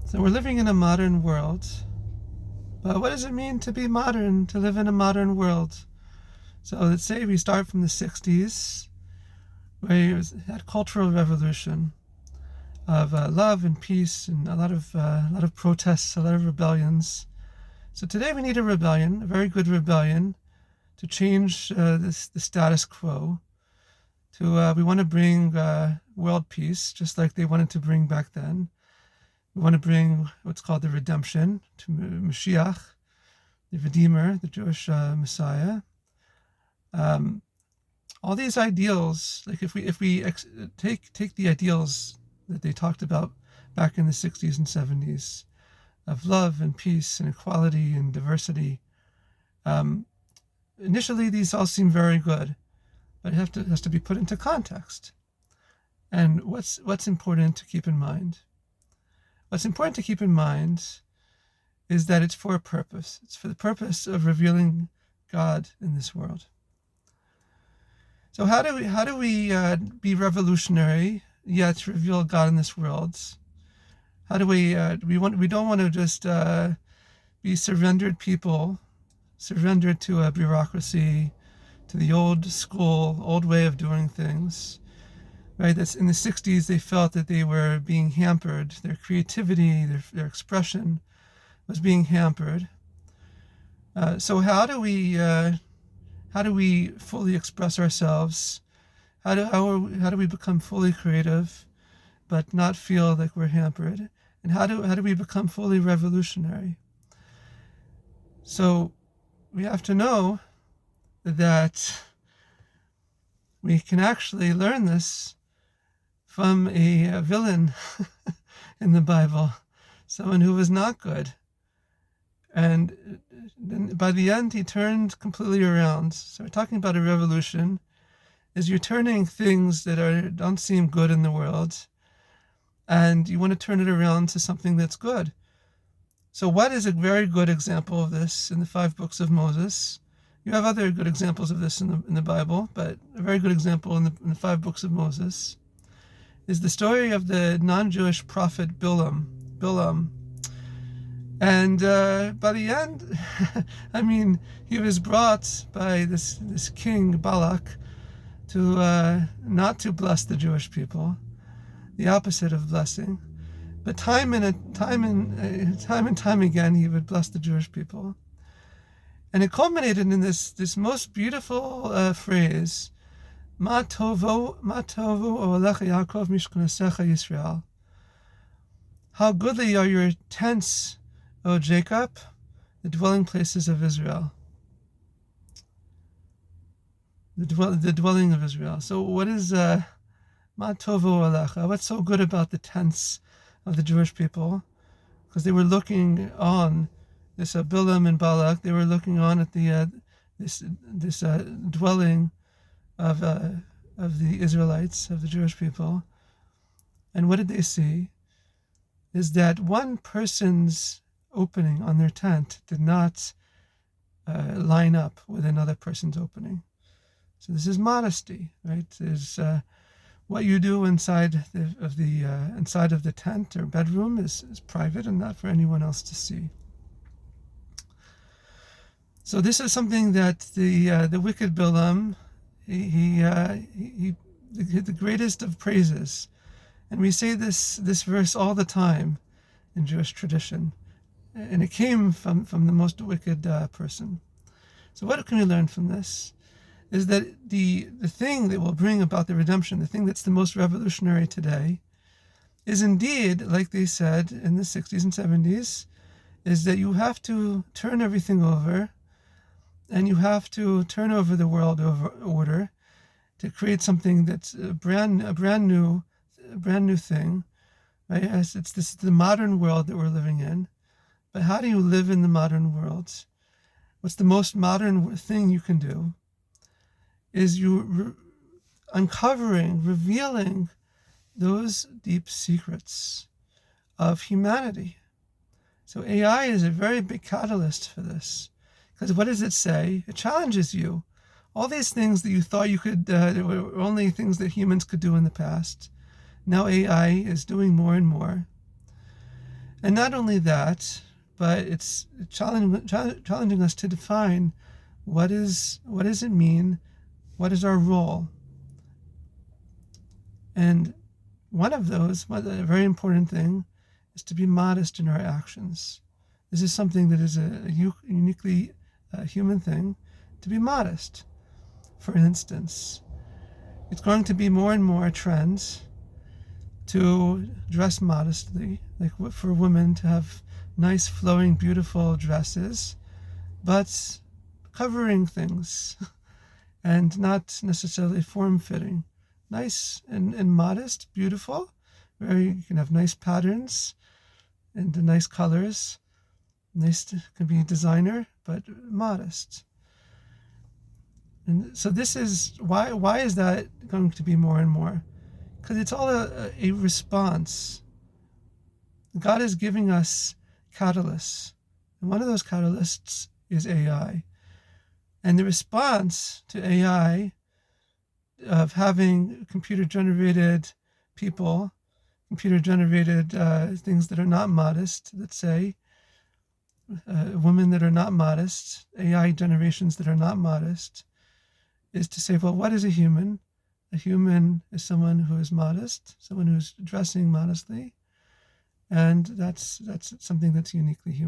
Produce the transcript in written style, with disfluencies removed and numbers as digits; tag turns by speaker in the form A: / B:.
A: So we're living in a modern world, but what does it mean to be modern, to live in a modern world? So let's say we start from the 60s, where you had cultural revolution of love and peace and a lot of protests, a lot of rebellions. So today we need a rebellion, a very good rebellion, to change the status quo. We want to bring world peace, just like they wanted to bring back then. We want to bring what's called the redemption to Mashiach, the Redeemer, the Jewish Messiah. All these ideals, like if we take the ideals that they talked about back in the 60s and 70s of love and peace and equality and diversity, initially these all seem very good, but it has to be put into context. And what's important to keep in mind? What's important to keep in mind is that it's for a purpose. It's for the purpose of revealing God in this world. So how do we be revolutionary yet reveal God in this world? How do we don't want to just be surrendered people, surrendered to a bureaucracy, to the old school, old way of doing things. Right? That's in the 60s they felt that they were being hampered. Their creativity, their expression was being hampered. So how do we fully express ourselves? How do we become fully creative, but not feel like we're hampered? And how do we become fully revolutionary? So we have to know that we can actually learn this from a villain in the Bible, someone who was not good. And by the end, he turned completely around. So we're talking about a revolution, is you're turning things that don't seem good in the world, and you want to turn it around to something that's good. So what is a very good example of this in the 5 books of Moses? You have other good examples of this in the Bible, but a very good example in the 5 books of Moses is the story of the non-Jewish prophet Bilam. And by the end, I mean, he was brought by this king Balak to not to bless the Jewish people, the opposite of blessing. But time and time again, he would bless the Jewish people. And it culminated in this most beautiful phrase, Ma tovu olecha Yaakov mishkanesecha Yisrael. How goodly are your tents, O Jacob, the dwelling places of Israel. The dwelling of Israel. So what is Ma tovu olecha? What's so good about the tents of the Jewish people? Because they were looking on this Bilam and Balak. They were looking on at the this dwelling of the Israelites, of the Jewish people. And what did they see? Is that one person's opening on their tent did not line up with another person's opening. So this is modesty, right? Is what you do inside of the tent or bedroom is private and not for anyone else to see. So this is something that the wicked Bilam, he the greatest of praises, and we say this verse all the time in Jewish tradition, and it came from the most wicked person. So what can we learn from this? Is that the thing that will bring about the redemption, the thing that's the most revolutionary today, is indeed, like they said in the 60s and 70s, is that you have to turn everything over, and you have to turn over the world order to create something that's a brand new thing, right? It's the modern world that we're living in. But how do you live in the modern world? What's the most modern thing you can do? Is you revealing those deep secrets of humanity. So AI is a very big catalyst for this. Because what does it say? It challenges you. All these things that you thought you could, there were only things that humans could do in the past. Now AI is doing more and more. And not only that, but it's challenging us to define what does it mean, what is our role. And one of those, a very important thing, is to be modest in our actions. This is something that is a uniquely human thing, to be modest. For instance, it's going to be more and more a trend to dress modestly, like for women to have nice, flowing, beautiful dresses, but covering things and not necessarily form-fitting. Nice and modest, beautiful. You can have nice patterns and nice colors. Nice can be designer, but modest. And so this is why is that going to be more and more? Because it's all a response. God is giving us catalysts. And one of those catalysts is AI. And the response to AI of having computer-generated people, computer-generated things that are not modest, let's say, women that are not modest, AI generations that are not modest, is to say, well, what is a human? A human is someone who is modest, someone who's dressing modestly, and that's something that's uniquely human.